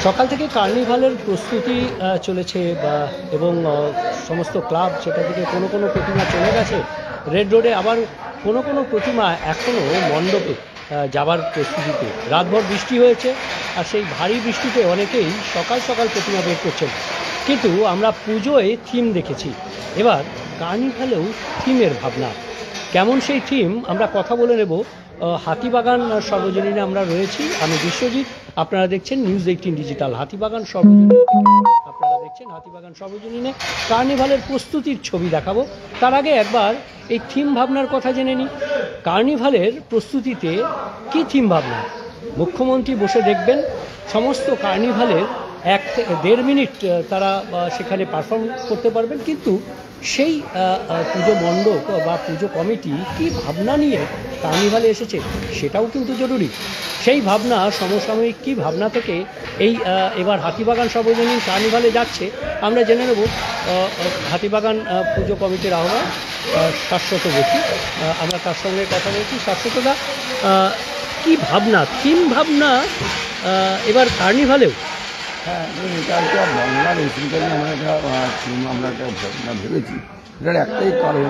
সকাল থেকে কার্নিভালের প্রস্তুতি চলেছে এবং সমস্ত ক্লাব সেটা থেকে কোনো কোনো প্রতিমা চলে গেছে রেড রোডে, আবার কোনো কোনো প্রতিমা এখনও মণ্ডপে যাবার প্রস্তুতিতে। রাতভর বৃষ্টি হয়েছে আর সেই ভারী বৃষ্টিতে অনেকেই সকাল সকাল প্রতিমা বের করছেন, কিন্তু আমরা পুজোয় থিম দেখেছি, এবার কার্নিভালেও থিমের ভাবনা কেমন সেই থিম আমরা কথা বলে নেব। হাতিবাগান সর্বজনীনে আমরা রয়েছি, আমি বিশ্বজিৎ, আপনারা দেখছেন নিউজ18 ডিজিটাল। হাতিবাগান সর্বজনীন আপনারা দেখছেন হাতিবাগান সর্বজনীনে কার্নিভালের প্রস্তুতির ছবি দেখাবো। তার আগে একবার এই থিম ভাবনার কথা জেনে নিই। কার্নিভালের প্রস্তুতিতে কি থিম ভাবনা? মুখ্যমন্ত্রী বসে দেখবেন সমস্ত কার্নিভালের 1-1.5 মিনিট তারা সেখানে পারফর্ম করতে পারবেন, কিন্তু সেই পুজো মণ্ডপ বা পুজো কমিটি কি ভাবনা নিয়ে কার্নিভালে এসেছে সেটাও কিন্তু জরুরি। সেই ভাবনা সমসাময়িক কি ভাবনা থেকে এই এবার হাতিবাগান সর্বজনীন কার্নিভালে যাচ্ছে আমরা জেনে নেব। হাতিবাগান পুজো কমিটির আহ্বায়ক শাশ্বত বসু, আমরা তার সঙ্গে কথা বলছি। শাশ্বতদা, কি ভাবনা, থিম ভাবনা এবার কার্নিভালেও? হ্যাঁ, এটা একটা বাংলার ঐতিহ্য নিয়ে আমরা একটা ভাবনা ভেবেছি। এটার একটাই কারণ,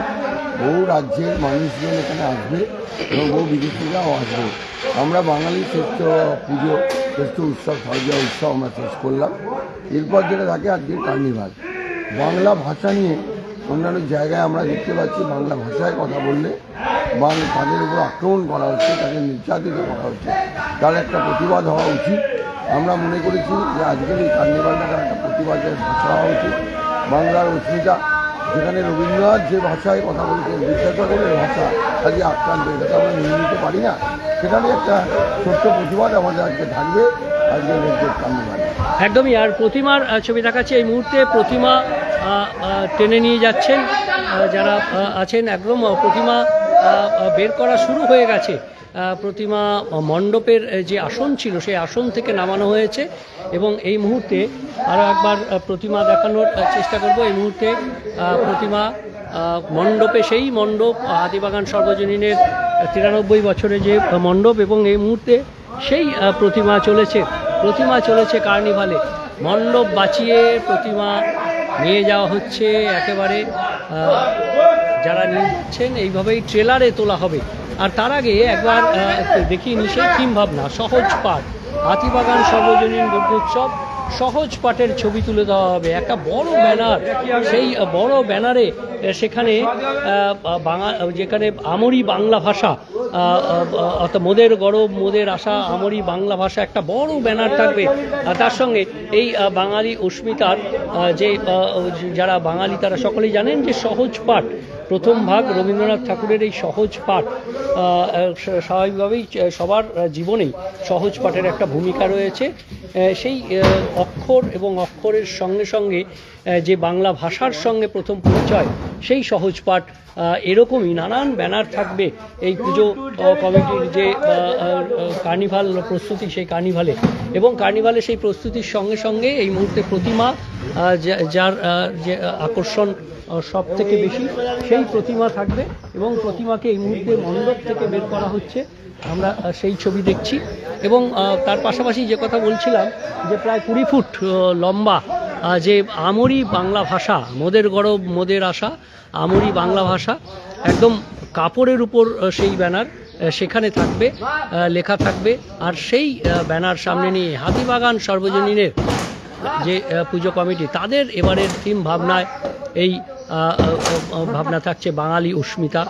বহু রাজ্যের মানুষজন এখানে আসবে এবং বহু বিদেশিরাও আসবে। আমরা বাঙালির শ্রেষ্ঠ পুজো, শ্রেষ্ঠ উৎসব, শারদীয়া উৎসব আমরা শেষ করলাম। এরপর যেটা থাকে আজকের কার্নিভাল। বাংলা ভাষা নিয়ে অন্যান্য জায়গায় আমরা দেখতে পাচ্ছি বাংলা ভাষায় কথা বললে তাদের উপর আক্রমণ করা হচ্ছে, তাদের নির্যাতিত করা হচ্ছে। তার একটা প্রতিবাদ হওয়া উচিত। আমরা মনে করেছি যে আজকের এই কার্নিভালটা একটা প্রতিবাদের ভাষা হওয়া উচিত। বাংলার অস্মিতা, যেখানে রবীন্দ্রনাথ যে ভাষায় কথা বলতেন, বিদ্যাসাগরের ভাষা আজকে আক্রান্ত, এটাকে আমরা মেনে নিতে পারি না। সেখানে একটা ছোট্ট প্রতিবাদ আমাদের আজকে থাকবে আজকে রেড কার্নিভাল। একদমই। আর প্রতিমার ছবি দেখাচ্ছে এই মুহূর্তে, প্রতিমা টেনে নিয়ে যাচ্ছেন যারা আছেন, একদম প্রতিমা বের করা শুরু হয়ে গেছে। প্রতিমা মণ্ডপের যে আসন ছিল সেই আসন থেকে নামানো হয়েছে এবং এই মুহূর্তে আরও একবার প্রতিমা দেখানোর চেষ্টা করব। এই মুহূর্তে প্রতিমা মণ্ডপে, সেই মণ্ডপ হাতিবাগান সর্বজনীনের 93 বছরে যে মণ্ডপ, এবং এই মুহূর্তে সেই প্রতিমা চলেছে কার্নিভালে। মণ্ডপ বাঁচিয়ে প্রতিমা নিয়ে যাওয়া হচ্ছে, একেবারে যারা নিচ্ছেন এইভাবেই ট্রেলারে তোলা হবে। আর তার আগে একবার দেখিয়ে নি সেই থিম ভাবনা, সহজ পাঠ। হাতিবাগান সর্বজনীন দুর্গোৎসব সহজ পাঠের ছবি তুলে দেওয়া হবে, একটা বড় ব্যানার। সেই বড় ব্যানারে সেখানে যেখানে আমরি বাংলা ভাষা, অর্থাৎ মোদের গরব মোদের আশা, আমরি বাংলা ভাষা, একটা বড় ব্যানার থাকবে। আর তার সঙ্গে এই বাঙালি অস্মিতার যে যারা বাঙালি তারা সকলেই জানেন যে সহজ পাঠ প্রথম ভাগ রবীন্দ্রনাথ ঠাকুরের এই সহজ পাঠ, স্বাভাবিকভাবেই সবার জীবনেই সহজ পাঠের একটা ভূমিকা রয়েছে। সেই অক্ষর এবং অক্ষরের সঙ্গে সঙ্গে যে বাংলা ভাষার সঙ্গে প্রথম পরিচয়, সেই সহজ পাঠ। এরকমই নানান ব্যানার থাকবে এই পুজো কমিটির যে কার্নিভাল প্রস্তুতি, সেই কার্নিভালে এবং কার্নিভালে সেই প্রস্তুতির সঙ্গে সঙ্গে এই মুহূর্তে প্রতিমা, যার যে আকর্ষণ সব থেকে বেশি, সেই প্রতিমা থাকবে এবং প্রতিমাকে এই মুহূর্তে মণ্ডপ থেকে বের করা হচ্ছে, আমরা সেই ছবি দেখছি। এবং তার পাশাপাশি যে কথা বলছিলাম যে প্রায় 20 ফুট লম্বা যে আমরি বাংলা ভাষা, মোদের গরব মোদের আশা, আমরি বাংলা ভাষা, একদম কাপড়ের উপর সেই ব্যানার সেখানে থাকবে, লেখা থাকবে। আর সেই ব্যানার সামনে নিয়ে হাতিবাগান সর্বজনীনের যে পুজো কমিটি, তাদের এবারের থিম ভাবনায় এই ভাবনা থাকছে বাঙালি অস্মিতা,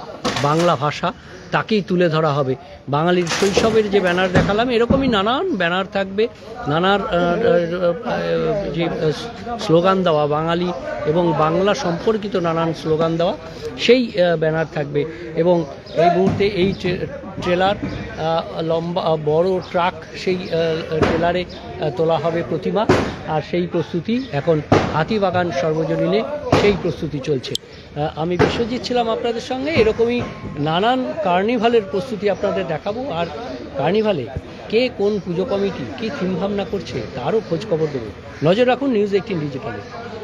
বাংলা ভাষা, তাকেই তুলে ধরা হবে। বাঙালির শৈশবের যে ব্যানার দেখালাম, এরকমই নানান ব্যানার থাকবে, নানার যে স্লোগান দেওয়া বাঙালি এবং বাংলা সম্পর্কিত নানান স্লোগান দেওয়া, সেই ব্যানার থাকবে। এবং এই মুহূর্তে এই ট্রেলার, লম্বা বড় ট্রাক, সেই ট্রেলারে তোলা হবে প্রতিমা। আর সেই প্রস্তুতি এখন হাতিবাগান সর্বজনীনে সেই প্রস্তুতি চলছে। আমি বিশ্বজিৎ ছিলাম আপনাদের সঙ্গে। এরকমই নানান কার্নিভালের প্রস্তুতি আপনাদের দেখাবো। আর কার্নিভালে কে কোন পুজো কমিটি কী থিম ভাবনা করছে তারও খোঁজ খবর দেবো। নজর রাখুন নিউজ18 ডিজিটালে।